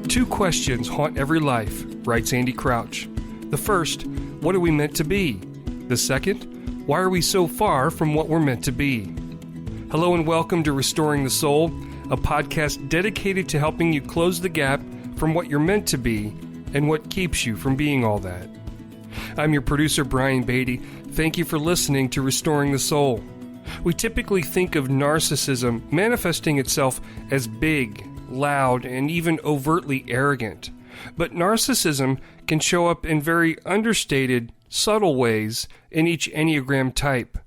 Two questions haunt every life, writes Andy Crouch. The first, what are we meant to be? The second, why are we so far from what we're meant to be? Hello and welcome to Restoring the Soul, a podcast dedicated to helping you close the gap from what you're meant to be and what keeps you from being all that. I'm your producer, Brian Beatty. Thank you for listening to Restoring the Soul. We typically think of narcissism manifesting itself as big, loud, and even overtly arrogant. But narcissism can show up in very understated, subtle ways in each Enneagram type.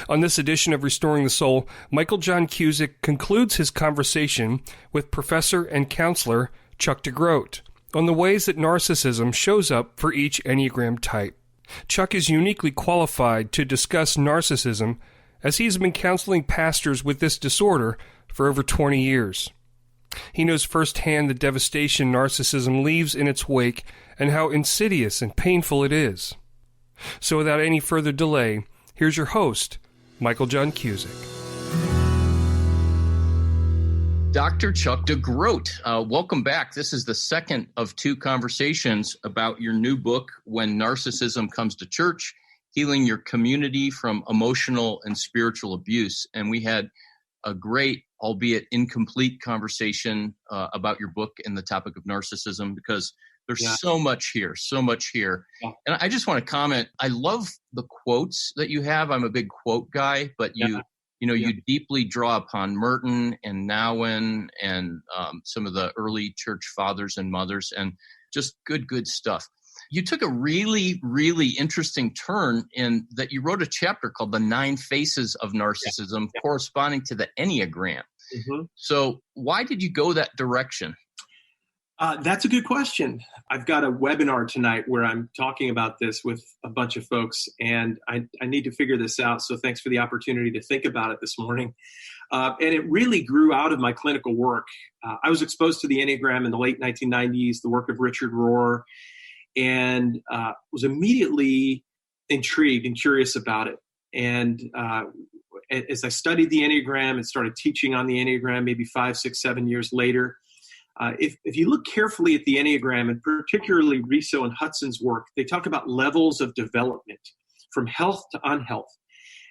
On this edition of Restoring the Soul, Michael John Cusick concludes his conversation with professor and counselor Chuck DeGroat on the ways that narcissism shows up for each Enneagram type. Chuck is uniquely qualified to discuss narcissism as he's been counseling pastors with this disorder for over 20 years. He knows firsthand the devastation narcissism leaves in its wake and how insidious and painful it is. So without any further delay, here's your host, Michael John Cusick. Dr. Chuck DeGroat, welcome back. This is the second of two conversations about your new book, When Narcissism Comes to Church, Healing Your Community from Emotional and Spiritual Abuse. And we had a great, albeit incomplete, conversation about your book and the topic of narcissism, because there's so much here. Yeah. And I just want to comment, I love the quotes that you have. I'm a big quote guy, but you deeply draw upon Merton and Nouwen and some of the early church fathers and mothers, and just good stuff. You took a really, really interesting turn in that you wrote a chapter called The 9 Faces of Narcissism, corresponding to the Enneagram. Mm-hmm. So why did you go that direction? That's a good question. I've got a webinar tonight where I'm talking about this with a bunch of folks, and I need to figure this out. So thanks for the opportunity to think about it this morning. And it really grew out of my clinical work. I was exposed to the Enneagram in the late 1990s, the work of Richard Rohr, and was immediately intrigued and curious about it. And as I studied the Enneagram and started teaching on the Enneagram, maybe 5, 6, 7 years later, if you look carefully at the Enneagram, and particularly Riso and Hudson's work, they talk about levels of development from health to unhealth.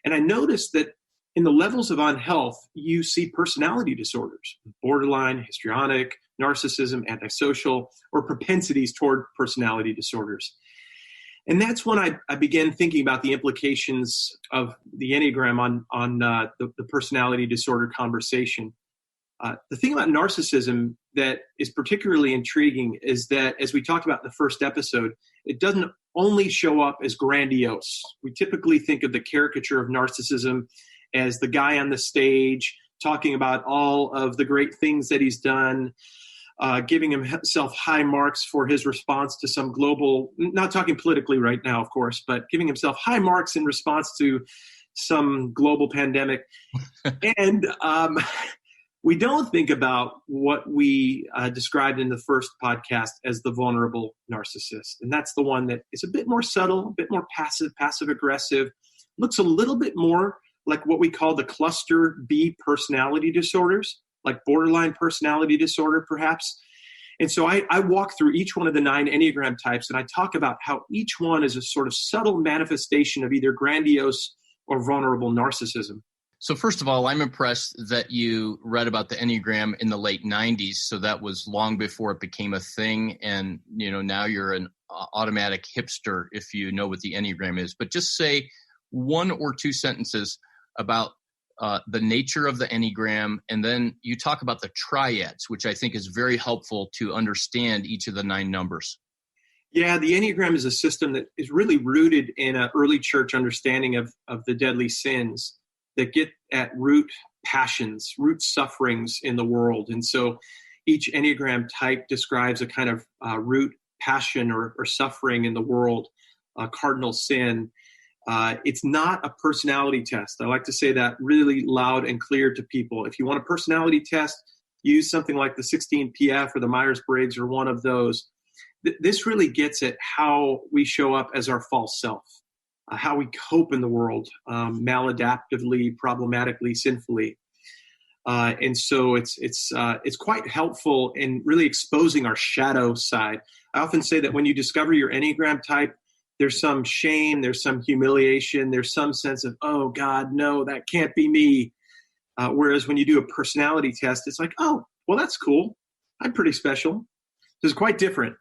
And I noticed that in the levels of unhealth, you see personality disorders, borderline, histrionic, narcissism, antisocial, or propensities toward personality disorders. And that's when I began thinking about the implications of the Enneagram on the personality disorder conversation. The thing about narcissism that is particularly intriguing is that, as we talked about in the first episode, it doesn't only show up as grandiose. We typically think of the caricature of narcissism as the guy on the stage talking about all of the great things that he's done, giving himself high marks for his response to some global, not talking politically right now, of course, but giving himself high marks in response to some global pandemic. And we don't think about what we described in the first podcast as the vulnerable narcissist. And that's the one that is a bit more subtle, a bit more passive-aggressive, looks a little bit more like what we call the cluster B personality disorders, like borderline personality disorder, perhaps. And so I walk through each one of the 9 Enneagram types, and I talk about how each one is a sort of subtle manifestation of either grandiose or vulnerable narcissism. So first of all, I'm impressed that you read about the Enneagram in the late 90s. So that was long before it became a thing. And, now you're an automatic hipster if you know what the Enneagram is. But just say 1 or 2 sentences about the nature of the Enneagram, and then you talk about the triads, which I think is very helpful to understand each of the 9 numbers. Yeah, the Enneagram is a system that is really rooted in an early church understanding of the deadly sins that get at root passions, root sufferings in the world. And so each Enneagram type describes a kind of root passion or suffering in the world, cardinal sin. It's not a personality test. I like to say that really loud and clear to people. If you want a personality test, use something like the 16PF or the Myers-Briggs or one of those. this really gets at how we show up as our false self, how we cope in the world, maladaptively, problematically, sinfully. And so it's quite helpful in really exposing our shadow side. I often say that when you discover your Enneagram type, there's some shame, there's some humiliation, there's some sense of, oh God, no, that can't be me. Whereas when you do a personality test, it's like, oh, well, that's cool. I'm pretty special. It's quite different.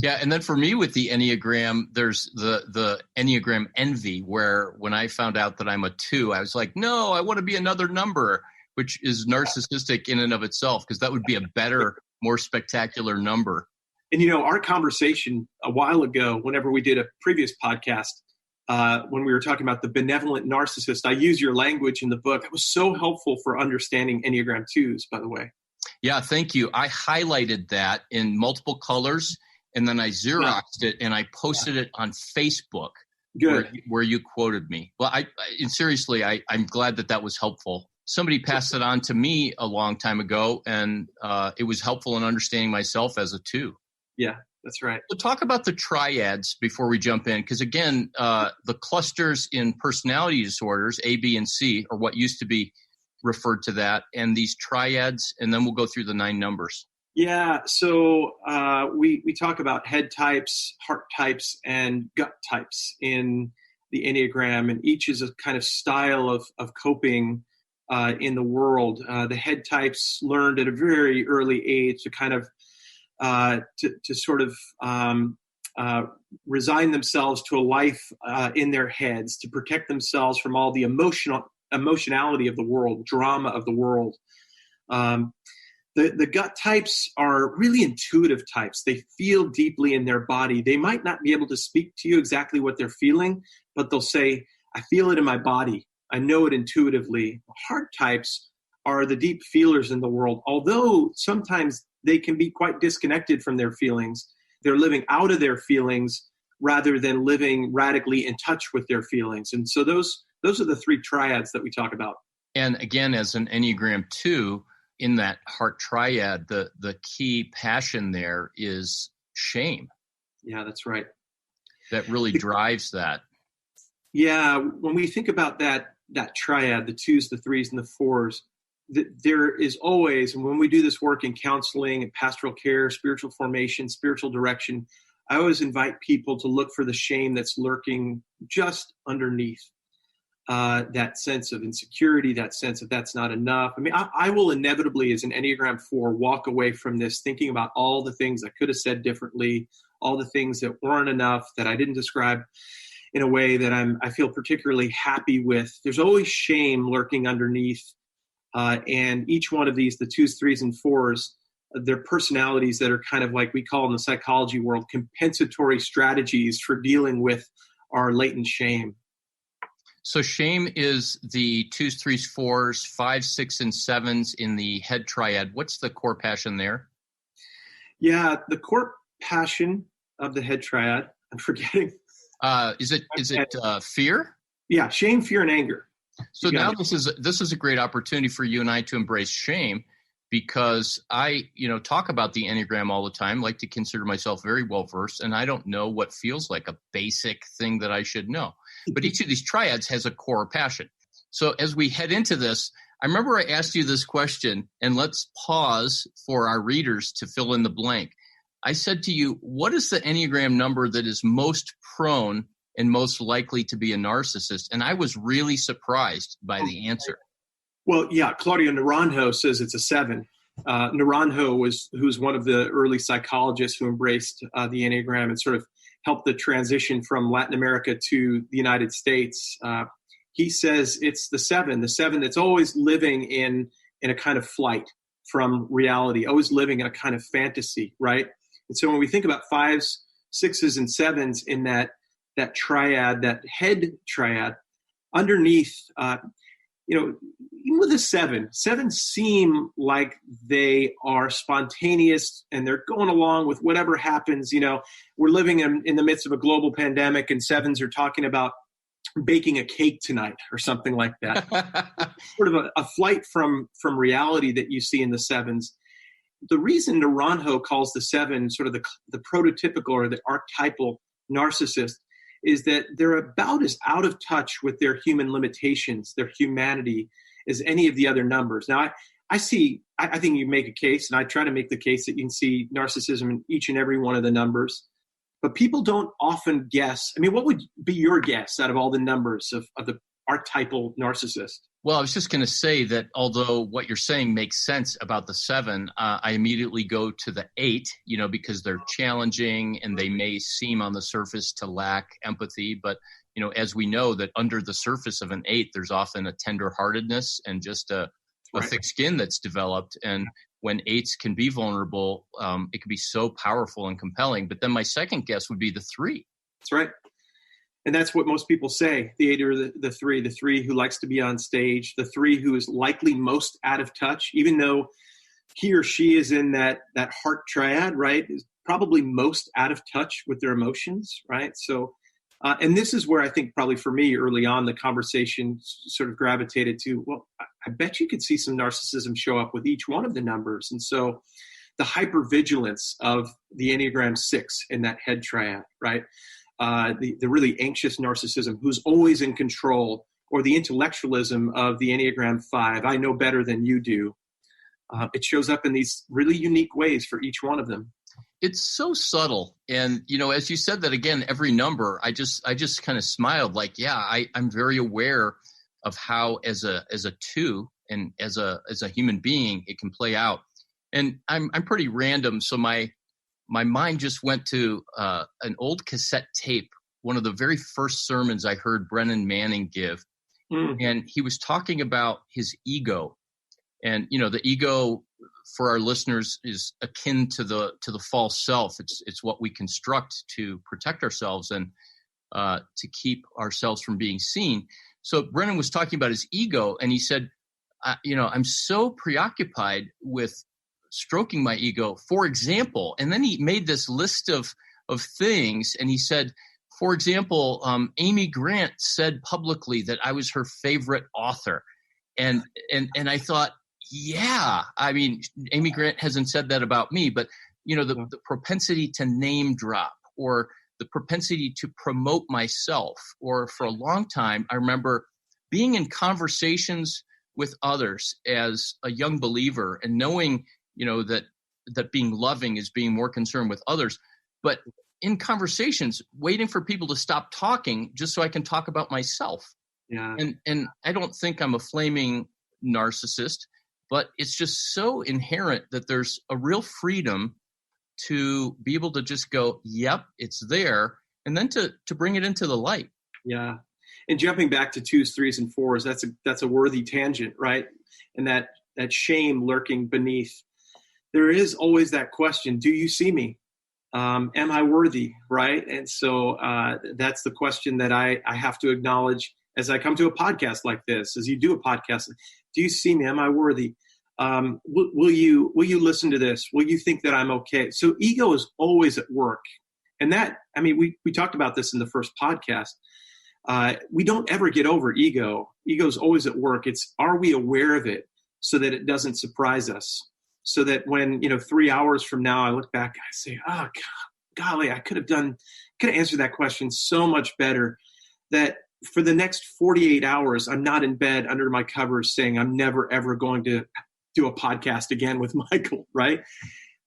Yeah, and then for me with the Enneagram, there's the Enneagram envy, where when I found out that I'm a 2, I was like, no, I want to be another number, which is narcissistic in and of itself, because that would be a better, more spectacular number. And, our conversation a while ago, whenever we did a previous podcast, when we were talking about the benevolent narcissist, I use your language in the book. It was so helpful for understanding Enneagram 2s, by the way. Yeah, thank you. I highlighted that in multiple colors, and then I Xeroxed it and I posted it on Facebook. Good. Where you quoted me. Well, seriously, I'm glad that was helpful. Somebody passed it on to me a long time ago, and it was helpful in understanding myself as a 2. Yeah, that's right. So talk about the triads before we jump in, because again, the clusters in personality disorders, A, B, and C, are what used to be referred to that, and these triads, and then we'll go through the 9 numbers. Yeah, so we talk about head types, heart types, and gut types in the Enneagram, and each is a kind of style of coping in the world. The head types learned at a very early age to kind of to sort of resign themselves to a life in their heads, to protect themselves from all the emotionality of the world, drama of the world. The gut types are really intuitive types. They feel deeply in their body. They might not be able to speak to you exactly what they're feeling, but they'll say, I feel it in my body. I know it intuitively. Heart types are the deep feelers in the world. Although sometimes they can be quite disconnected from their feelings. They're living out of their feelings rather than living radically in touch with their feelings. And so those are the 3 triads that we talk about. And again, as an Enneagram 2, in that heart triad, the key passion there is shame. Yeah, that's right. That really drives that. Yeah, when we think about that triad, the 2s, the 3s, and the 4s, there is always, and when we do this work in counseling and pastoral care, spiritual formation, spiritual direction, I always invite people to look for the shame that's lurking just underneath that sense of insecurity, that sense of that's not enough. I mean, I will inevitably, as an Enneagram 4, walk away from this thinking about all the things I could have said differently, all the things that weren't enough, that I didn't describe in a way that I feel particularly happy with. There's always shame lurking underneath. And each one of these, the 2s, 3s, and 4s, they're personalities that are kind of like we call in the psychology world compensatory strategies for dealing with our latent shame. So shame is the 2s, 3s, 4s, 5, 6, and 7s in the head triad. What's the core passion there? Yeah, the core passion of the head triad, I'm forgetting. Is it fear? Yeah, shame, fear, and anger. So now this is a great opportunity for you and I to embrace shame, because I, talk about the Enneagram all the time, like to consider myself very well versed, and I don't know what feels like a basic thing that I should know. But each of these triads has a core passion. So as we head into this, I remember I asked you this question, and let's pause for our readers to fill in the blank. I said to you, what is the Enneagram number that is most prone and most likely to be a narcissist? And I was really surprised by the answer. Well, yeah, Claudio Naranjo says it's a 7. Naranjo who's one of the early psychologists who embraced the Enneagram and sort of helped the transition from Latin America to the United States. He says it's the 7 that's always living in a kind of flight from reality, always living in a kind of fantasy, right? And so when we think about 5s, 6s, and 7s in that triad, that head triad, underneath, even with a 7, 7s seem like they are spontaneous and they're going along with whatever happens. We're living in the midst of a global pandemic, and 7s are talking about baking a cake tonight or something like that. Sort of a flight from reality that you see in the 7s. the reason Naranjo calls the 7 sort of the prototypical or the archetypal narcissist is that they're about as out of touch with their human limitations, their humanity, as any of the other numbers. Now, I think you make a case, and I try to make the case that you can see narcissism in each and every one of the numbers, but people don't often guess. I mean, what would be your guess out of all the numbers of the archetypal narcissist? Well, I was just going to say that although what you're saying makes sense about the 7, I immediately go to the 8, because they're challenging and they may seem on the surface to lack empathy. But, as we know that under the surface of an 8, there's often a tenderheartedness and just a thick skin that's developed. And when 8s can be vulnerable, it can be so powerful and compelling. But then my second guess would be the 3. That's right. And that's what most people say, the 8 or the 3, the 3 who likes to be on stage, the 3 who is likely most out of touch, even though he or she is in that heart triad, right, is probably most out of touch with their emotions, right? So, and this is where I think probably for me early on, the conversation sort of gravitated to, well, I bet you could see some narcissism show up with each one of the numbers. And so the hypervigilance of the Enneagram 6 in that head triad, right? The really anxious narcissism who's always in control, or the intellectualism of the Enneagram 5, I know better than you do. It shows up in these really unique ways for each one of them. It's so subtle. And, as you said that again, every number, I just kind of smiled like, yeah, I'm very aware of how as a 2 and as a human being, it can play out. And I'm pretty random. So my mind just went to an old cassette tape, one of the very first sermons I heard Brennan Manning give. And he was talking about his ego. And, the ego for our listeners is akin to the false self. It's what we construct to protect ourselves and to keep ourselves from being seen. So Brennan was talking about his ego, and he said, I'm so preoccupied with stroking my ego, for example. And then he made this list of things, and he said, for example, Amy Grant said publicly that I was her favorite author. And I thought, yeah, I mean, Amy Grant hasn't said that about me, but, the propensity to name drop, or the propensity to promote myself, or for a long time, I remember being in conversations with others as a young believer and knowing, that being loving is being more concerned with others, but in conversations, waiting for people to stop talking just so I can talk about myself. Yeah. And I don't think I'm a flaming narcissist, but it's just so inherent that there's a real freedom to be able to just go, yep, it's there. And then to bring it into the light. Yeah. And jumping back to 2s, 3s, and 4s, that's a worthy tangent, right? And that shame lurking beneath. There is always that question, do you see me? Am I worthy, right? And so that's the question that I have to acknowledge as I come to a podcast like this, as you do a podcast. Do you see me? Am I worthy? Will you listen to this? Will you think that I'm okay? So ego is always at work. And that, I mean, we talked about this in the first podcast. We don't ever get over ego. Ego is always at work. It's, are we aware of it so that it doesn't surprise us? So that when, 3 hours from now, I look back, I say, oh, golly, I could have answered that question so much better, that for the next 48 hours, I'm not in bed under my covers saying I'm never, ever going to do a podcast again with Michael, right?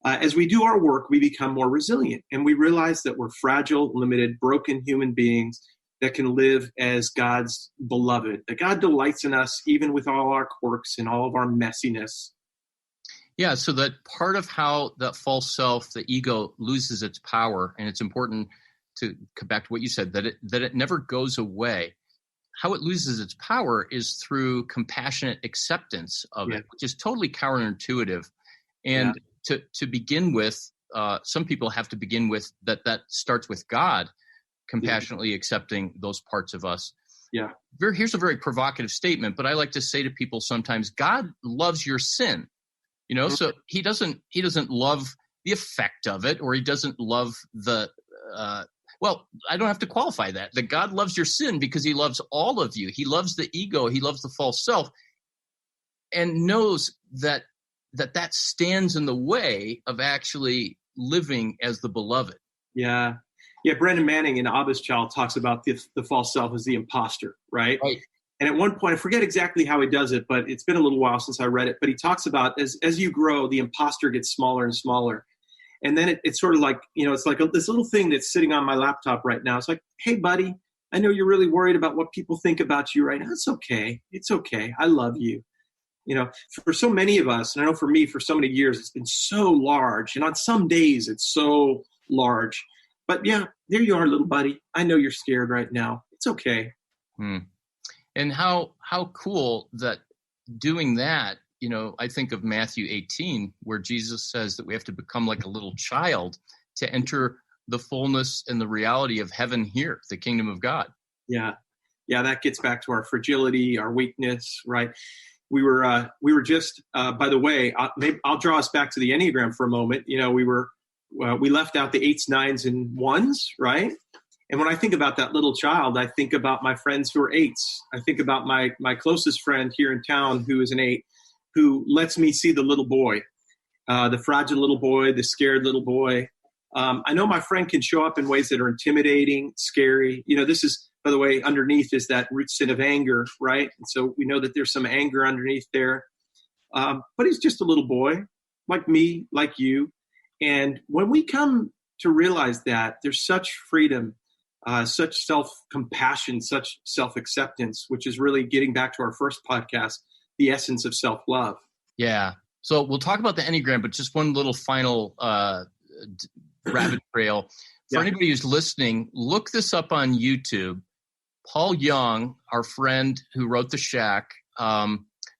As we do our work, we become more resilient, and we realize that we're fragile, limited, broken human beings that can live as God's beloved, that God delights in us even with all our quirks and all of our messiness. Yeah, so that part of how that false self, the ego, loses its power, and it's important to come back to what you said, that it never goes away. How it loses its power is through compassionate acceptance of it, which is totally counterintuitive. And to begin with, some people have to begin with that starts with God compassionately accepting those parts of us. Yeah. Here's a very provocative statement, but I like to say to people sometimes, God loves your sin. So he doesn't love the effect of it, or he doesn't love the, I don't have to qualify that God loves your sin because he loves all of you. He loves the ego. He loves the false self, and knows that that stands in the way of actually living as the beloved. Yeah. Yeah. Brendan Manning in Abba's Child talks about the false self as the imposter, right? Right. And at one point, I forget exactly how he does it, but it's been a little while since I read it. But he talks about as you grow, the imposter gets smaller and smaller. And then it's sort of like, it's like this little thing that's sitting on my laptop right now. It's like, hey, buddy, I know you're really worried about what people think about you right now. It's okay. It's okay. I love you. For so many of us, and I know for me, for so many years, it's been so large. And on some days, it's so large. But yeah, there you are, little buddy. I know you're scared right now. It's okay. And how cool that doing that, I think of Matthew 18, where Jesus says that we have to become like a little child to enter the fullness and the reality of heaven here, the kingdom of God. Yeah. Yeah, that gets back to our fragility, our weakness, right? We were just, by the way, I'll draw us back to the Enneagram for a moment. We left out the 8s, 9s, and 1s, right? And when I think about that little child, I think about my friends who are 8s. I think about my closest friend here in town who is an 8, who lets me see the little boy, the fragile little boy, the scared little boy. I know my friend can show up in ways that are intimidating, scary. This is, by the way, underneath is that root sin of anger, right? And so we know that there's some anger underneath there. But he's just a little boy, like me, like you. And when we come to realize that, there's such freedom, such self-compassion, such self-acceptance, which is really getting back to our first podcast, the essence of self-love. Yeah. So we'll talk about the Enneagram, but just one little final rabbit trail. For anybody who's listening, look this up on YouTube. Paul Young, our friend who wrote The Shack,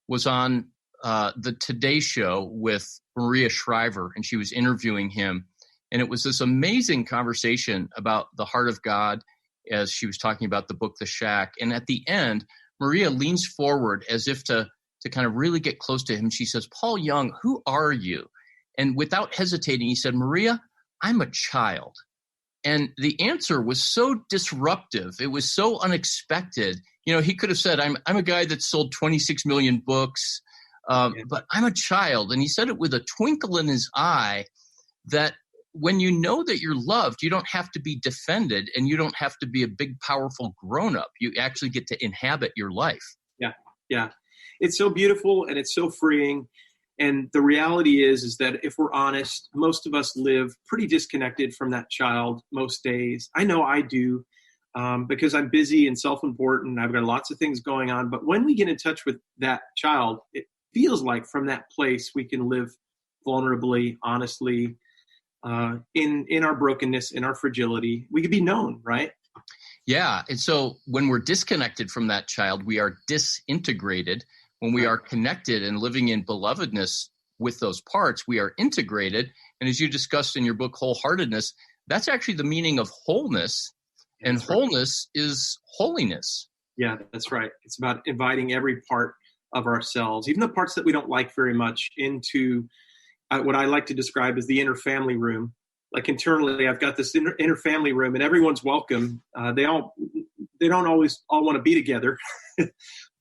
was on the Today Show with Maria Shriver, and she was interviewing him. And it was this amazing conversation about the heart of God as she was talking about the book, The Shack. And at the end, Maria leans forward as if to kind of really get close to him. She says, Paul Young, who are you? And without hesitating, he said, Maria, I'm a child. And the answer was so disruptive. It was so unexpected. He could have said, I'm a guy that sold 26 million books, but I'm a child. And he said it with a twinkle in his eye that when you know that you're loved, you don't have to be defended and you don't have to be a big, powerful grown-up. You actually get to inhabit your life. Yeah, yeah. It's so beautiful and it's so freeing. And the reality is that if we're honest, most of us live pretty disconnected from that child most days. I know I do because I'm busy and self-important. I've got lots of things going on. But when we get in touch with that child, it feels like from that place we can live vulnerably, honestly, in our brokenness, in our fragility. We could be known, right? Yeah. And so when we're disconnected from that child, we are disintegrated. When we are connected and living in belovedness with those parts, we are integrated. And as you discussed in your book, Wholeheartedness, that's actually the meaning of wholeness. And wholeness is holiness. Yeah, that's right. It's about inviting every part of ourselves, even the parts that we don't like very much, into what I like to describe as the inner family room. Like internally, I've got this inner family room, and everyone's welcome. They don't always all want to be together,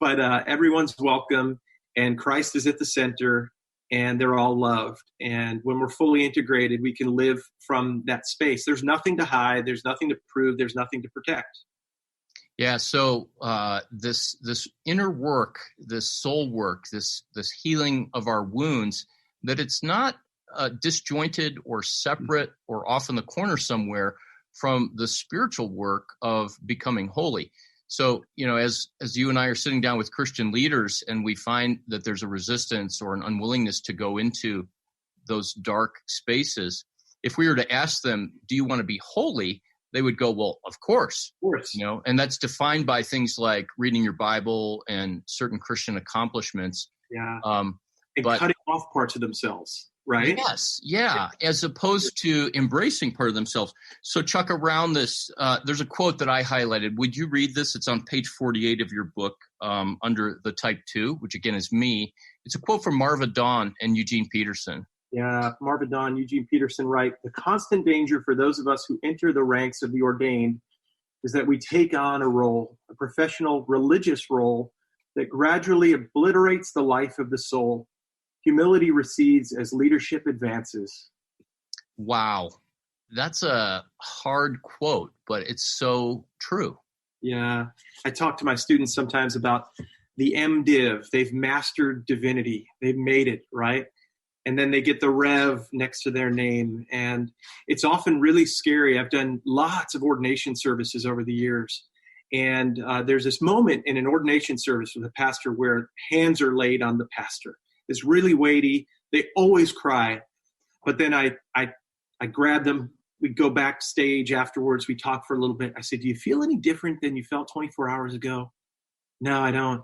but everyone's welcome, and Christ is at the center, and they're all loved. And when we're fully integrated, we can live from that space. There's nothing to hide. There's nothing to prove. There's nothing to protect. Yeah. So this inner work, this soul work, this healing of our wounds, that it's not disjointed or separate or off in the corner somewhere from the spiritual work of becoming holy. So, as you and I are sitting down with Christian leaders and we find that there's a resistance or an unwillingness to go into those dark spaces, if we were to ask them, do you want to be holy? They would go, well, of course. Of course. And that's defined by things like reading your Bible and certain Christian accomplishments. Yeah. But cutting off parts of themselves. Right? Yes. Yeah. As opposed to embracing part of themselves. So Chuck, around this, there's a quote that I highlighted. Would you read this? It's on page 48 of your book under the type 2, which again is me. It's a quote from Marva Dawn and Eugene Peterson. Yeah. Marva Dawn, Eugene Peterson write, the constant danger for those of us who enter the ranks of the ordained is that we take on a role, a professional religious role that gradually obliterates the life of the soul. Humility recedes as leadership advances. Wow. That's a hard quote, but it's so true. Yeah. I talk to my students sometimes about the MDiv. They've mastered divinity. They've made it, right? And then they get the Rev next to their name. And it's often really scary. I've done lots of ordination services over the years. And there's this moment in an ordination service with a pastor where hands are laid on the pastor. It's really weighty. They always cry. But then I grab them. We go backstage afterwards. We talk for a little bit. I said, do you feel any different than you felt 24 hours ago? No, I don't.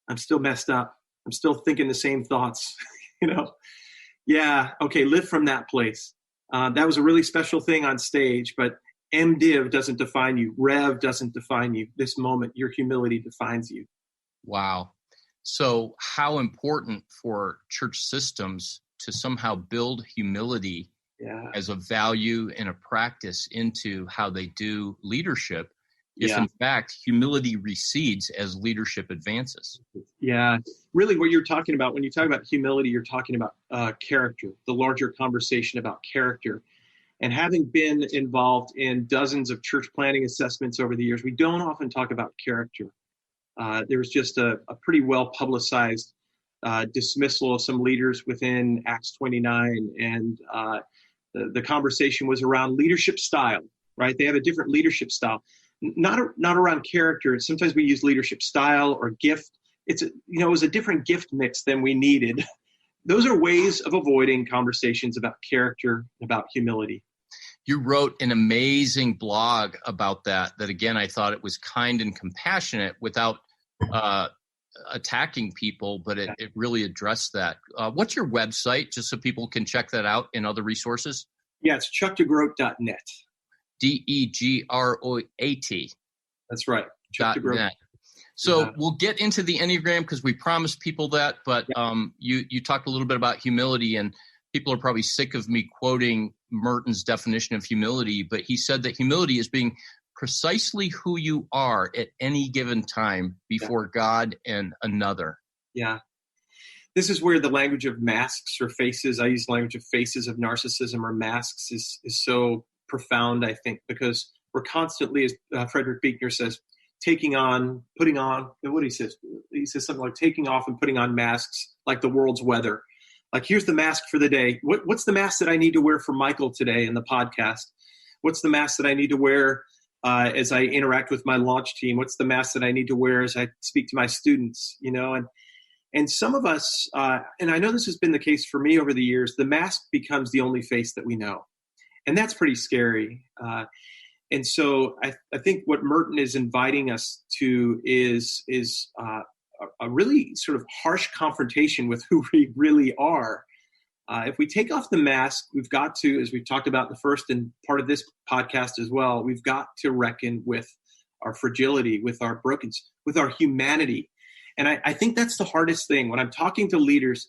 I'm still messed up. I'm still thinking the same thoughts, Yeah, okay, live from that place. That was a really special thing on stage, but MDiv doesn't define you. Rev doesn't define you. This moment, your humility defines you. Wow. So how important for church systems to somehow build humility as a value and a practice into how they do leadership, if in fact humility recedes as leadership advances. Yeah, really what you're talking about, when you talk about humility, you're talking about character, the larger conversation about character. And having been involved in dozens of church planning assessments over the years, we don't often talk about character. There was just a pretty well publicized dismissal of some leaders within Acts 29, and the conversation was around leadership style, right? They have a different leadership style, not around character. Sometimes we use leadership style or gift. It was a different gift mix than we needed. Those are ways of avoiding conversations about character, about humility. You wrote an amazing blog about that again, I thought it was kind and compassionate without attacking people, but it really addressed that. What's your website, just so people can check that out and other resources? Yeah, it's chuckdegroat.net. DEGROAT. That's right. .net. So we'll get into the Enneagram because we promised people that, but you talked a little bit about humility, and people are probably sick of me quoting Merton's definition of humility, but he said that humility is being precisely who you are at any given time before God and another. Yeah. This is where the language of masks or faces, I use the language of faces of narcissism or masks, is so profound, I think, because we're constantly, as Frederick Buechner says, taking on, putting on, what he says something like taking off and putting on masks like the world's weather. Like, here's the mask for the day. What's the mask that I need to wear for Michael today in the podcast? What's the mask that I need to wear as I interact with my launch team? What's the mask that I need to wear as I speak to my students? And some of us, and I know this has been the case for me over the years, the mask becomes the only face that we know. And that's pretty scary. And so I think what Merton is inviting us to is a really sort of harsh confrontation with who we really are. If we take off the mask, we've got to, as we've talked about in the first and part of this podcast as well, we've got to reckon with our fragility, with our brokenness, with our humanity. And I think that's the hardest thing. When I'm talking to leaders,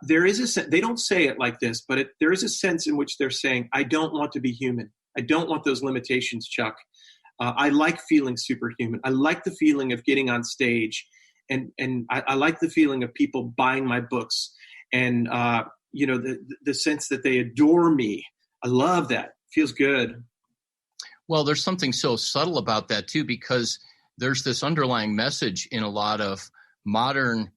there is they don't say it like this, but there is a sense in which they're saying, I don't want to be human. I don't want those limitations, Chuck. I like feeling superhuman. I like the feeling of getting on stage. And I like the feeling of people buying my books and, the sense that they adore me. I love that. Feels good. Well, there's something so subtle about that too, because there's this underlying message in a lot of modern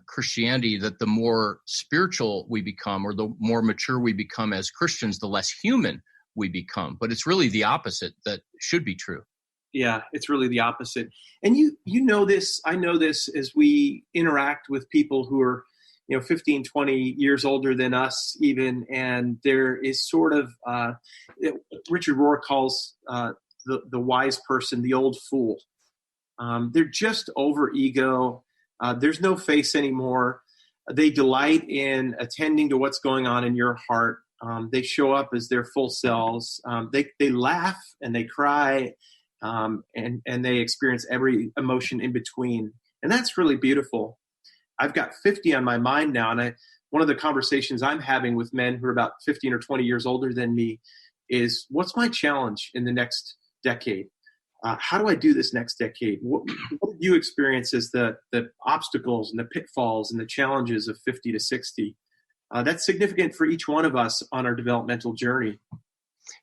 Christianity that the more spiritual we become or the more mature we become as Christians, the less human we become. But it's really the opposite that should be true. Yeah, it's really the opposite. And you know this, I know this, as we interact with people who are 15, 20 years older than us even, and there is sort of, Richard Rohr calls the wise person the old fool. They're just over ego. There's no face anymore. They delight in attending to what's going on in your heart. They show up as their full selves. They laugh and they cry, and they experience every emotion in between. And that's really beautiful. I've got 50 on my mind now, and one of the conversations I'm having with men who are about 15 or 20 years older than me is, what's my challenge in the next decade? how do I do this next decade? What did you experience as the obstacles and the pitfalls and the challenges of 50 to 60? That's significant for each one of us on our developmental journey.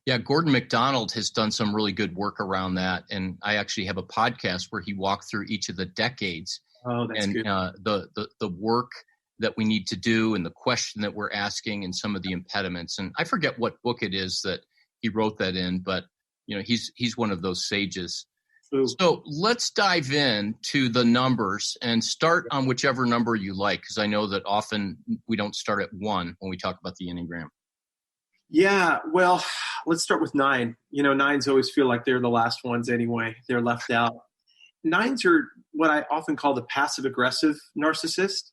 Yeah, Gordon MacDonald has done some really good work around that. And I actually have a podcast where he walked through each of the decades and good. The work that we need to do and the question that we're asking and some of the impediments. And I forget what book it is that he wrote that in, but he's one of those sages. Ooh. So let's dive in to the numbers and start on whichever number you like, because I know that often we don't start at 1 when we talk about the Enneagram. Yeah, well, let's start with 9. 9s always feel like they're the last ones anyway. They're left out. 9s are what I often call the passive-aggressive narcissist.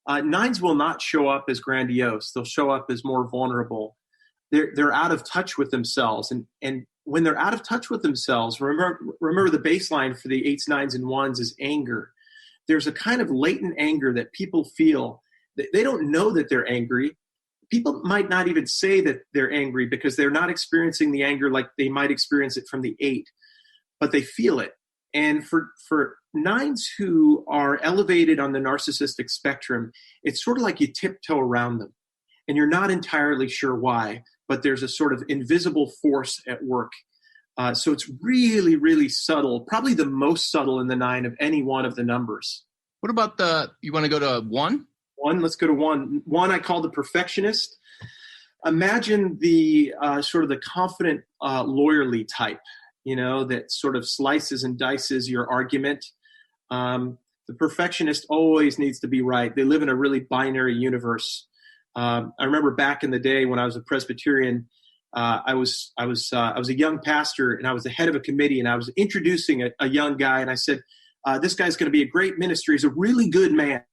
9s will not show up as grandiose. They'll show up as more vulnerable. They're out of touch with themselves. And when they're out of touch with themselves, remember the baseline for the 8s, 9s, and 1s is anger. There's a kind of latent anger that people feel. They don't know that they're angry. People might not even say that they're angry because they're not experiencing the anger like they might experience it from the 8, but they feel it. And for 9s who are elevated on the narcissistic spectrum, it's sort of like you tiptoe around them and you're not entirely sure why, but there's a sort of invisible force at work. So it's really, really subtle, probably the most subtle in the 9 of any one of the numbers. What about you want to go to 1? 1, let's go to 1. 1 I call the perfectionist. Imagine the sort of the confident, lawyerly type, that sort of slices and dices your argument. The perfectionist always needs to be right. They live in a really binary universe. I remember back in the day when I was a Presbyterian, I was a young pastor and I was the head of a committee and I was introducing a young guy and I said, this guy's going to be a great minister. He's a really good man.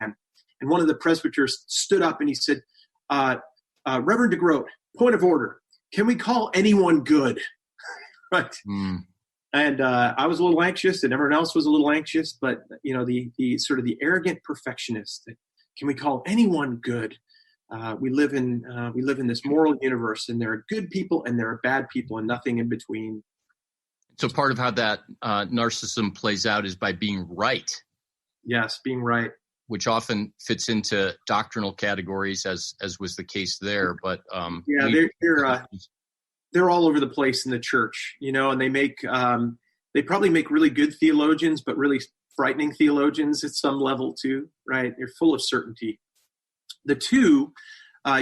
And one of the presbyters stood up and he said, Reverend DeGroat, point of order. Can we call anyone good? Right. Mm. And I was a little anxious and everyone else was a little anxious, but the sort of the arrogant perfectionist that can we call anyone good? We live in this moral universe and there are good people and there are bad people and nothing in between. So part of how that narcissism plays out is by being right. Yes, being right. Which often fits into doctrinal categories, as was the case there. But they're all over the place in the church, and they probably make really good theologians, but really frightening theologians at some level too, right? They're full of certainty. The 2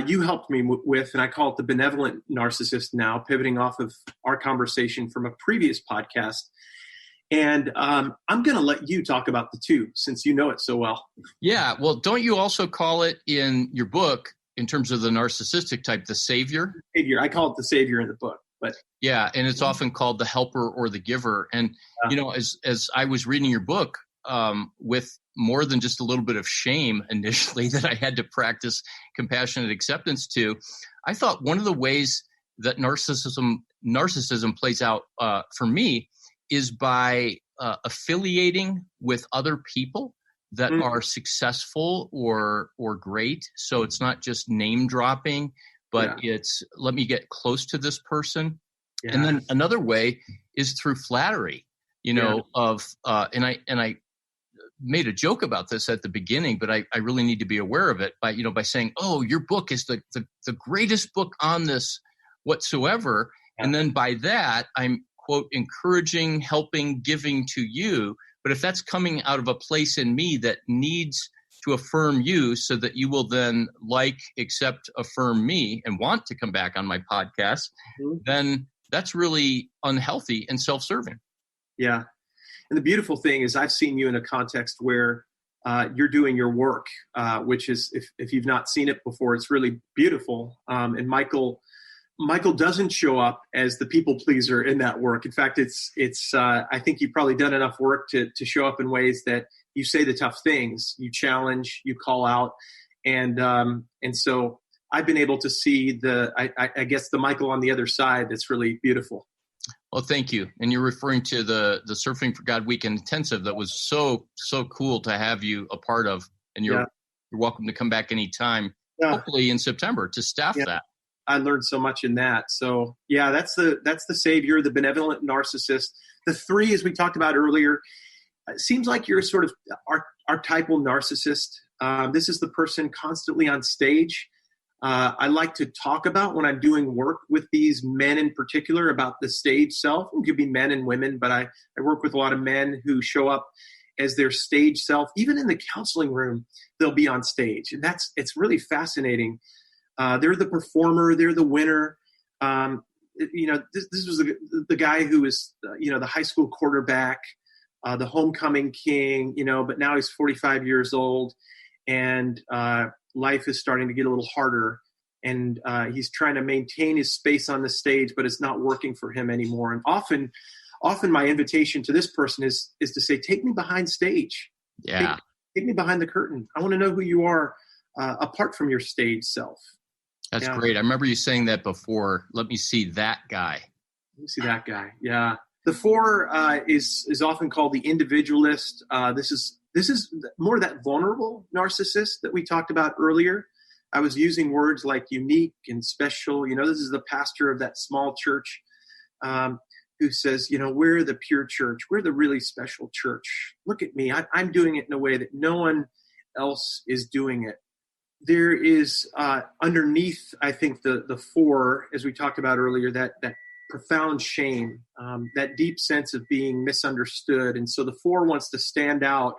you helped me with, and I call it the benevolent narcissist now, pivoting off of our conversation from a previous podcast. And I'm going to let you talk about the 2 since you know it so well. Yeah. Well, don't you also call it in your book, in terms of the narcissistic type, the savior? Savior. I call it the savior in the book. But yeah, and it's often called the helper or the giver. And, as I was reading your book, with more than just a little bit of shame initially that I had to practice compassionate acceptance to, I thought one of the ways that narcissism plays out for me is by affiliating with other people that are successful or great. So it's not just name dropping, but it's let me get close to this person. Yeah. And then another way is through flattery, and I made a joke about this at the beginning, but I really need to be aware of it by saying, oh, your book is the greatest book on this whatsoever. Yeah. And then by that, I'm, quote, encouraging, helping, giving to you. But if that's coming out of a place in me that needs to affirm you so that you will then accept, affirm me and want to come back on my podcast, then that's really unhealthy and self-serving. Yeah. And the beautiful thing is I've seen you in a context where you're doing your work, which is, if you've not seen it before, it's really beautiful. And Michael doesn't show up as the people pleaser in that work. In fact, it's I think you've probably done enough work to show up in ways that you say the tough things, you challenge, you call out. And so I've been able to see I guess the Michael on the other side that's really beautiful. Well, thank you. And you're referring to the Surfing for God Weekend Intensive that was so cool to have you a part of. And you're welcome to come back anytime, hopefully in September, to staff that. I learned so much in that. So yeah, that's the savior, the benevolent narcissist. The 3, as we talked about earlier, it seems like you're sort of archetypal narcissist. This is the person constantly on stage. I like to talk about when I'm doing work with these men in particular about the stage self. It could be men and women, but I work with a lot of men who show up as their stage self. Even in the counseling room, they'll be on stage. And it's really fascinating. They're the performer. They're the winner. This was the guy who was, the high school quarterback, the homecoming king, but now he's 45 years old and life is starting to get a little harder. And he's trying to maintain his space on the stage, but it's not working for him anymore. And often my invitation to this person is to say, take me behind stage. Yeah. Take me behind the curtain. I want to know who you are apart from your stage self. That's great. I remember you saying that before. Let me see that guy. Let me see that guy. Yeah. The 4 is often called the individualist. This is more that vulnerable narcissist that we talked about earlier. I was using words like unique and special. This is the pastor of that small church who says, we're the pure church. We're the really special church. Look at me. I'm doing it in a way that no one else is doing it. There is underneath, I think, the 4, as we talked about earlier, that profound shame, that deep sense of being misunderstood. And so the 4 wants to stand out.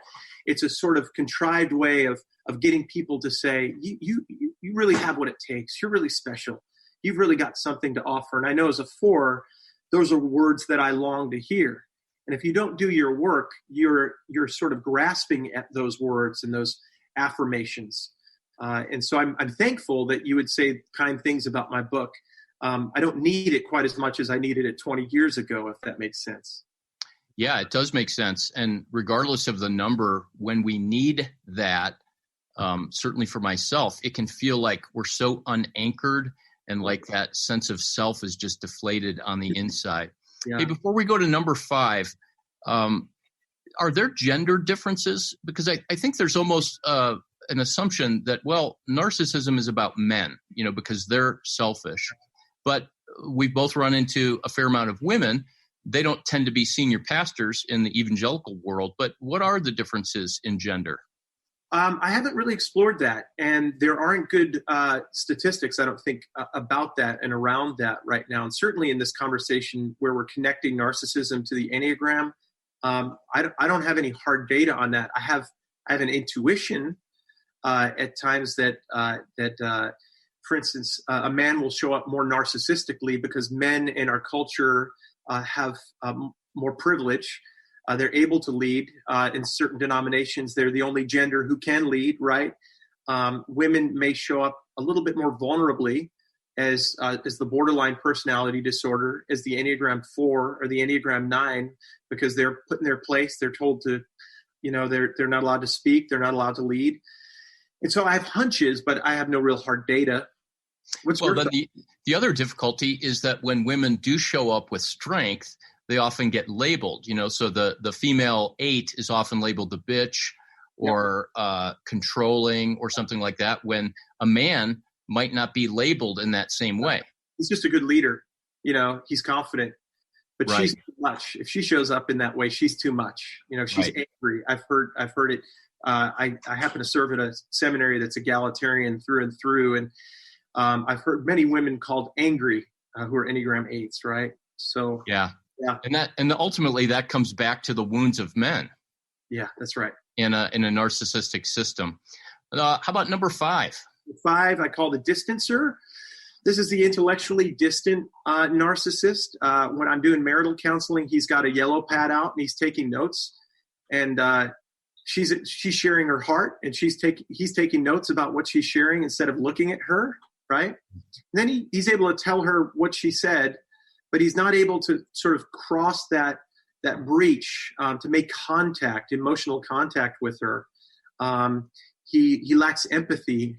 It's a sort of contrived way of getting people to say, you really have what it takes. You're really special. You've really got something to offer. And I know as a 4, those are words that I long to hear. And if you don't do your work, you're sort of grasping at those words and those affirmations. And so I'm thankful that you would say kind things about my book. I don't need it quite as much as I needed it 20 years ago, if that makes sense. Yeah, it does make sense. And regardless of the number, when we need that, certainly for myself, it can feel like we're so unanchored and like that sense of self is just deflated on the inside. Yeah. Hey, before we go to number 5, are there gender differences? Because I think there's almost an assumption that, narcissism is about men, because they're selfish. But we both run into a fair amount of women. They don't tend to be senior pastors in the evangelical world. But what are the differences in gender? I haven't really explored that. And there aren't good statistics, I don't think, about that and around that right now. And certainly in this conversation where we're connecting narcissism to the Enneagram, I don't have any hard data on that. I have an intuition at times that for instance, a man will show up more narcissistically because men in our culture have more privilege. They're able to lead in certain denominations. They're the only gender who can lead, right? Women may show up a little bit more vulnerably as the borderline personality disorder, as the Enneagram 4 or the Enneagram 9, because they're put in their place. They're told to, they're not allowed to speak. They're not allowed to lead. And so I have hunches, but I have no real hard data. Then the other difficulty is that when women do show up with strength, they often get labeled, so the female 8 is often labeled the bitch or controlling or something like that, when a man might not be labeled in that same way. He's just a good leader. He's confident, but right. She's too much. If she shows up in that way, she's too much. She's right. Angry. I've heard it. I happen to serve at a seminary that's egalitarian through and through. And I've heard many women called angry who are Enneagram 8s, right? So yeah. And ultimately that comes back to the wounds of men. Yeah, that's right. In a narcissistic system. How about number 5? 5, I call the distancer. This is the intellectually distant narcissist. When I'm doing marital counseling, he's got a yellow pad out and he's taking notes. And she's sharing her heart, and he's taking notes about what she's sharing instead of looking at her, right? And then he's able to tell her what she said, but he's not able to sort of cross that breach to make contact, emotional contact with her. He lacks empathy.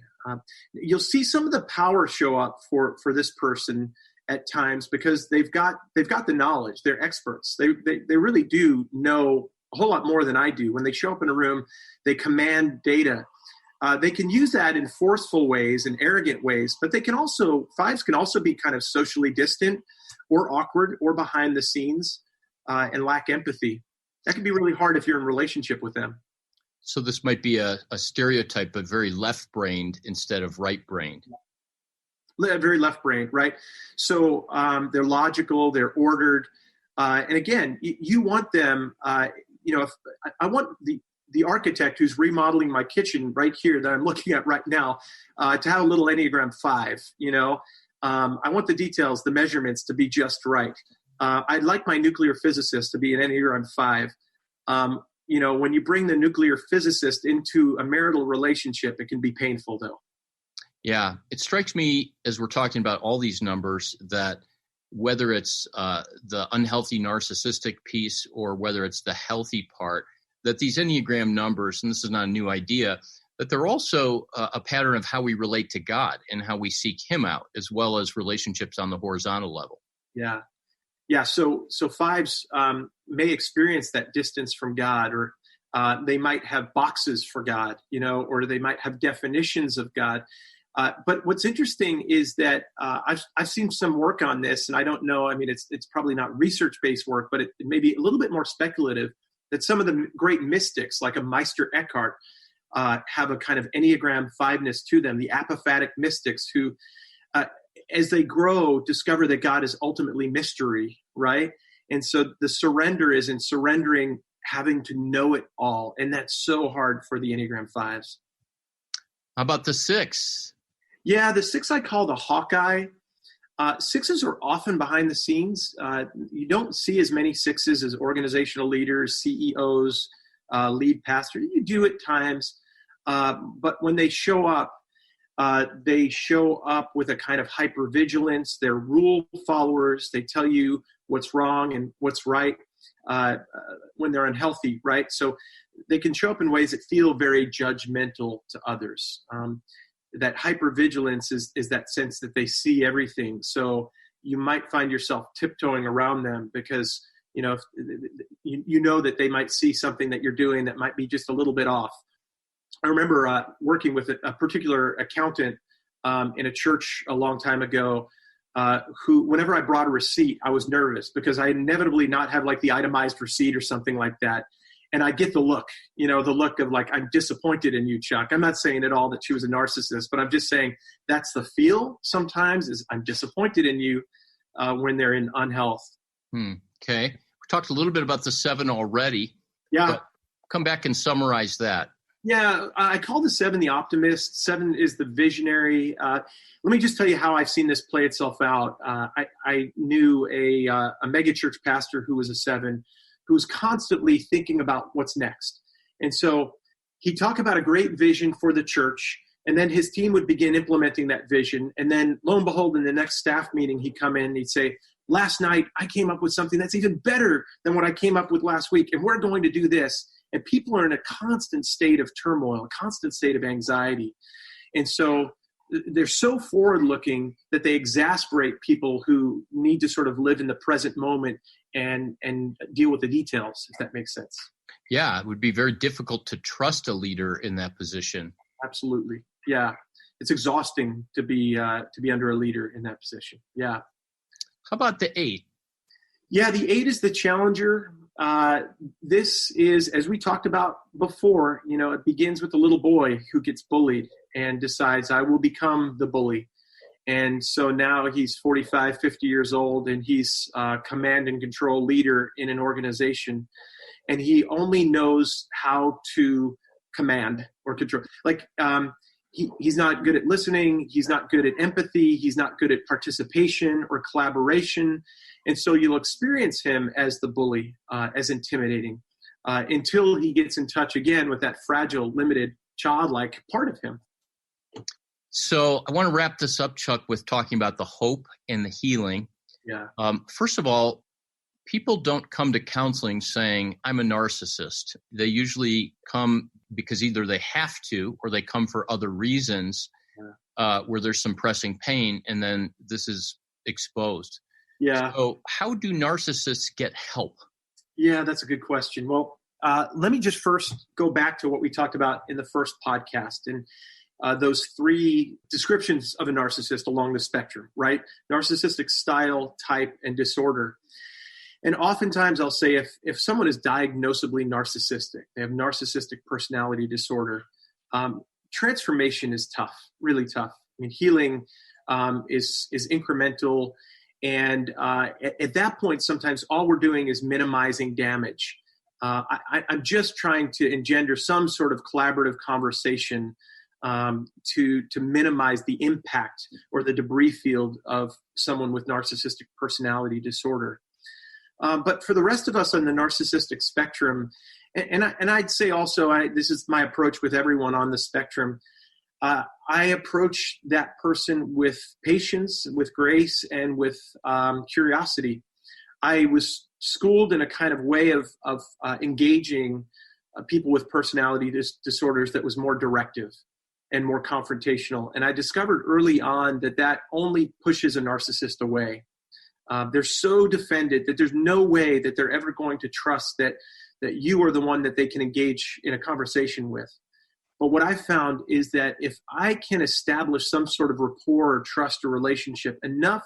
You'll see some of the power show up for this person at times because they've got the knowledge. They're experts. They really do know a whole lot more than I do. When they show up in a room, they command data. They can use that in forceful ways and arrogant ways, but fives can also be kind of socially distant or awkward or behind the scenes and lack empathy. That can be really hard if you're in a relationship with them. So this might be a stereotype, but very left-brained instead of right-brained. Very left-brained, right? So they're logical, they're ordered. And again, you want them, if I want the architect who's remodeling my kitchen right here that I'm looking at right now to have a little Enneagram 5, I want the details, the measurements to be just right. I'd like my nuclear physicist to be an Enneagram 5. When you bring the nuclear physicist into a marital relationship, it can be painful though. Yeah, it strikes me as we're talking about all these numbers that whether it's the unhealthy narcissistic piece or whether it's the healthy part, that these Enneagram numbers, and this is not a new idea, that they're also a pattern of how we relate to God and how we seek him out, as well as relationships on the horizontal level. Yeah. Yeah. So fives may experience that distance from God, or they might have boxes for God, or they might have definitions of God. But what's interesting is that I've seen some work on this, and I don't know. I mean, it's probably not research-based work, but it may be a little bit more speculative. That some of the great mystics, like a Meister Eckhart, have a kind of Enneagram 5-ness to them. The apophatic mystics who, as they grow, discover that God is ultimately mystery, right? And so the surrender is in surrendering, having to know it all, and that's so hard for the Enneagram 5s. How about the 6? Yeah, the 6 I call the Hawkeye. 6s are often behind the scenes. You don't see as many 6s as organizational leaders, CEOs, lead pastors. You do at times, but when they show up with a kind of hypervigilance. They're rule followers. They tell you what's wrong and what's right when they're unhealthy, right? So they can show up in ways that feel very judgmental to others. That hypervigilance is that sense that they see everything. So you might find yourself tiptoeing around them because, if that they might see something that you're doing that might be just a little bit off. I remember working with a particular accountant in a church a long time ago who, whenever I brought a receipt, I was nervous because I inevitably not have like the itemized receipt or something like that. And I get the look of like, I'm disappointed in you, Chuck. I'm not saying at all that she was a narcissist, but I'm just saying that's the feel sometimes is I'm disappointed in you when they're in unhealth. Okay. We talked a little bit about the 7 already. Yeah. But come back and summarize that. Yeah, I call the 7 the optimist. 7 is the visionary. Let me just tell you how I've seen this play itself out. I knew a megachurch pastor who was a 7, who's constantly thinking about what's next. And so he'd talk about a great vision for the church, and then his team would begin implementing that vision. And then lo and behold, in the next staff meeting, he'd come in and he'd say, last night, I came up with something that's even better than what I came up with last week, and we're going to do this. And people are in a constant state of turmoil, a constant state of anxiety. And so they're so forward-looking that they exasperate people who need to sort of live in the present moment and deal with the details, if that makes sense. Yeah, it would be very difficult to trust a leader in that position. Absolutely. Yeah. It's exhausting to be under a leader in that position. Yeah. How about the 8? Yeah, the 8 is the challenger. This is, as we talked about before, it begins with a little boy who gets bullied and decides, I will become the bully. And so now he's 45, 50 years old, and he's command and control leader in an organization. And he only knows how to command or control. He's not good at listening. He's not good at empathy. He's not good at participation or collaboration. And so you'll experience him as the bully, as intimidating, until he gets in touch again with that fragile, limited, childlike part of him. So I want to wrap this up, Chuck, with talking about the hope and the healing. Yeah. First of all, people don't come to counseling saying, I'm a narcissist. They usually come because either they have to or they come for other reasons where there's some pressing pain, and then this is exposed. Yeah. So how do narcissists get help? Yeah, that's a good question. Well, Let me just first go back to what we talked about in the first podcast and those three descriptions of a narcissist along the spectrum, right? Narcissistic style, type, and disorder. And oftentimes I'll say if someone is diagnosably narcissistic, they have narcissistic personality disorder, transformation is tough, really tough. I mean, healing is incremental. And at that point, sometimes all we're doing is minimizing damage. I'm just trying to engender some sort of collaborative conversation to minimize the impact or the debris field of someone with narcissistic personality disorder. But for the rest of us on the narcissistic spectrum, and I'd say also, this is my approach with everyone on the spectrum, I approach that person with patience, with grace, and with curiosity. I was schooled in a kind of way of engaging people with personality disorders that was more directive and more confrontational. And I discovered early on that only pushes a narcissist away. They're so defended that there's no way that they're ever going to trust that you are the one that they can engage in a conversation with. But what I found is that if I can establish some sort of rapport or trust or relationship enough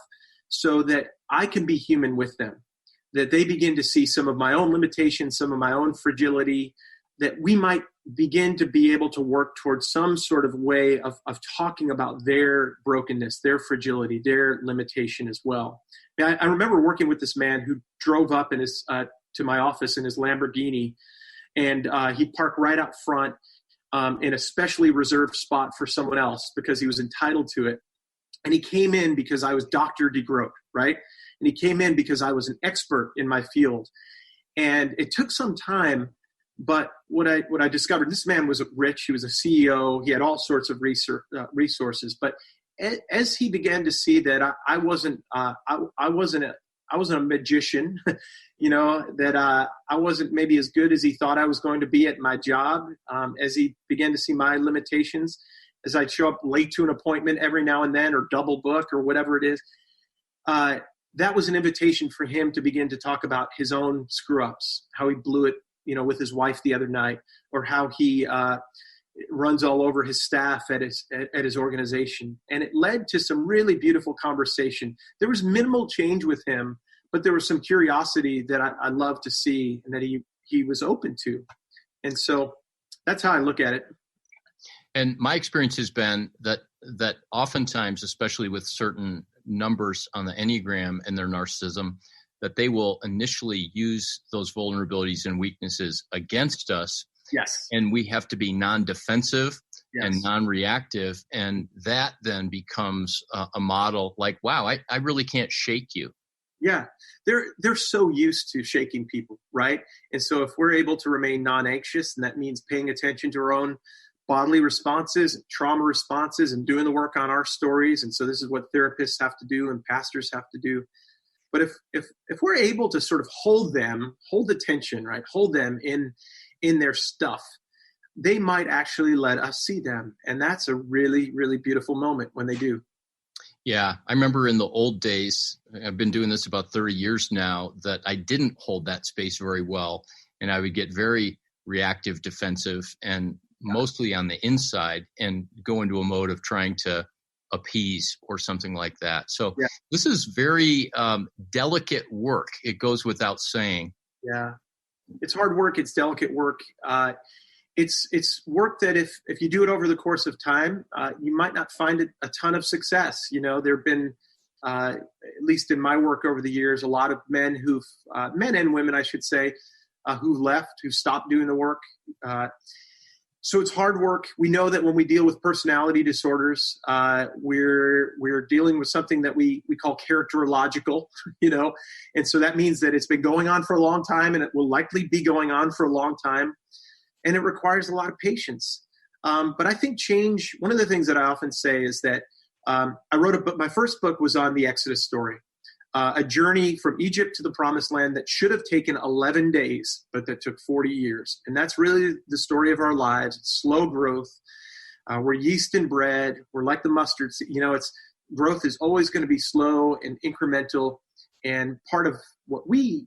so that I can be human with them, that they begin to see some of my own limitations, some of my own fragility, that we might begin to be able to work towards some sort of way of talking about their brokenness, their fragility, their limitation as well. I remember working with this man who drove up to my office in his Lamborghini, and he parked right out front in a specially reserved spot for someone else because he was entitled to it. And he came in because I was Dr. DeGroat, right? And he came in because I was an expert in my field. And it took some time, but what I discovered, this man was rich. He was a CEO. He had all sorts of resources. But as he began to see that I wasn't a magician, that I wasn't maybe as good as he thought I was going to be at my job, as he began to see my limitations, as I'd show up late to an appointment every now and then or double book or whatever it is, that was an invitation for him to begin to talk about his own screw-ups, how he blew it, with his wife the other night, or how he runs all over his staff at his organization. And it led to some really beautiful conversation. There was minimal change with him, but there was some curiosity that I love to see and that he was open to. And so that's how I look at it. And my experience has been that oftentimes, especially with certain numbers on the Enneagram and their narcissism, that they will initially use those vulnerabilities and weaknesses against us. Yes. And we have to be non-defensive yes. and non-reactive. And that then becomes a model like, wow, I really can't shake you. Yeah. They're so used to shaking people, right? And so if we're able to remain non-anxious, and that means paying attention to our own bodily responses, trauma responses, and doing the work on our stories. And so this is what therapists have to do and pastors have to do. But if we're able to sort of hold attention, right? Hold them in their stuff, they might actually let us see them. And that's a really, really beautiful moment when they do. Yeah. I remember in the old days, I've been doing this about 30 years now, that I didn't hold that space very well. And I would get very reactive, defensive, and mostly on the inside, and go into a mode of trying to appease or something like that. So yeah. This is very delicate work. It goes without saying. Yeah. It's hard work. It's delicate work. It's work that if you do it over the course of time, you might not find a ton of success. There have been, at least in my work over the years, a lot of men men and women, I should say, who left, who stopped doing the work. So it's hard work. We know that when we deal with personality disorders, we're dealing with something that we call characterological, and so that means that it's been going on for a long time, and it will likely be going on for a long time, and it requires a lot of patience. But I think change, one of the things that I often say is that I wrote a book. My first book was on the Exodus story. A journey from Egypt to the Promised Land that should have taken 11 days, but that took 40 years. And that's really the story of our lives. It's slow growth. We're yeast and bread. We're like the mustard seed. Growth is always going to be slow and incremental. And part of what we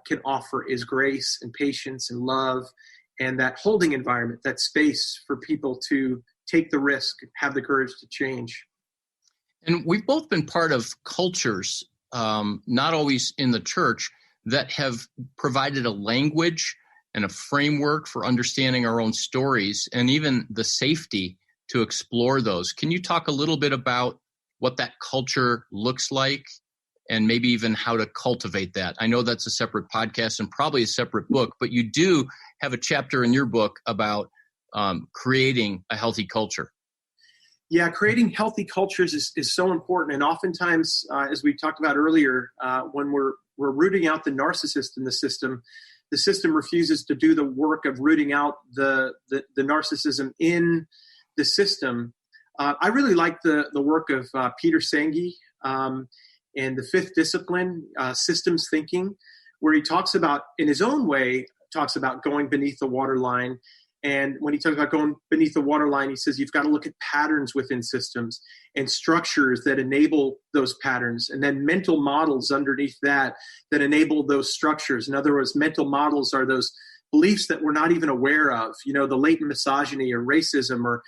can offer is grace and patience and love, and that holding environment, that space for people to take the risk, have the courage to change. And we've both been part of cultures, not always in the church, that have provided a language and a framework for understanding our own stories and even the safety to explore those. Can you talk a little bit about what that culture looks like and maybe even how to cultivate that? I know that's a separate podcast and probably a separate book, but you do have a chapter in your book about creating a healthy culture. Yeah, creating healthy cultures is so important. And oftentimes, as we talked about earlier, when we're rooting out the narcissist in the system refuses to do the work of rooting out the narcissism in the system. I really like the work of Peter Senge and the fifth discipline, systems thinking, where he talks about, in his own way, talks about going beneath the waterline. And when he talks about going beneath the waterline, he says you've got to look at patterns within systems and structures that enable those patterns, and then mental models underneath that enable those structures. In other words, mental models are those beliefs that we're not even aware of, the latent misogyny or racism.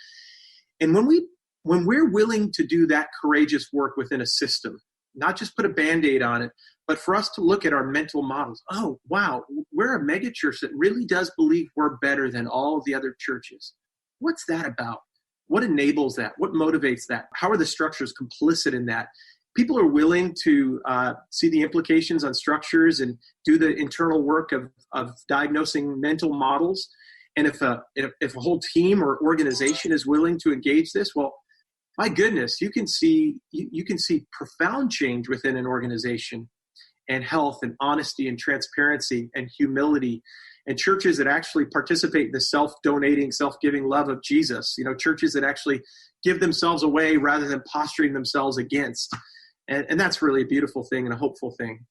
And when we're willing to do that courageous work within a system, not just put a Band-Aid on it, but for us to look at our mental models. Oh, wow, we're a mega church that really does believe we're better than all of the other churches. What's that about? What enables that? What motivates that? How are the structures complicit in that? People are willing to see the implications on structures and do the internal work of diagnosing mental models. And if a whole team or organization is willing to engage this, well, my goodness, you can see profound change within an organization, and health and honesty and transparency and humility, and churches that actually participate in the self-donating, self-giving love of Jesus, churches that actually give themselves away rather than posturing themselves against. And that's really a beautiful thing and a hopeful thing.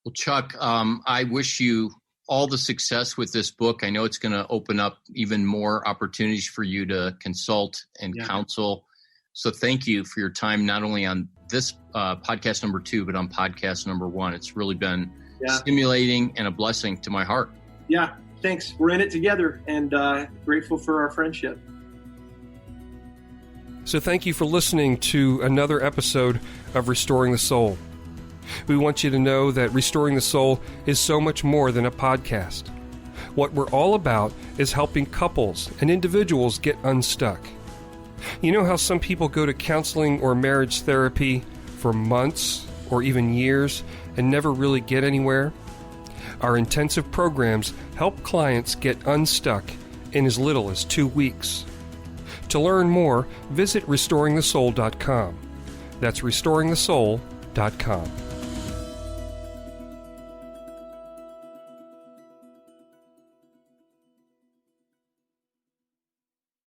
Well, Chuck, I wish you all the success with this book. I know it's going to open up even more opportunities for you to consult and counsel. So thank you for your time, not only on this podcast number 2, but on podcast number 1. It's really been stimulating and a blessing to my heart. Yeah, thanks. We're in it together, and grateful for our friendship. So thank you for listening to another episode of Restoring the Soul. We want you to know that Restoring the Soul is so much more than a podcast. What we're all about is helping couples and individuals get unstuck. You know how some people go to counseling or marriage therapy for months or even years and never really get anywhere? Our intensive programs help clients get unstuck in as little as 2 weeks. To learn more, visit restoringthesoul.com. That's restoringthesoul.com.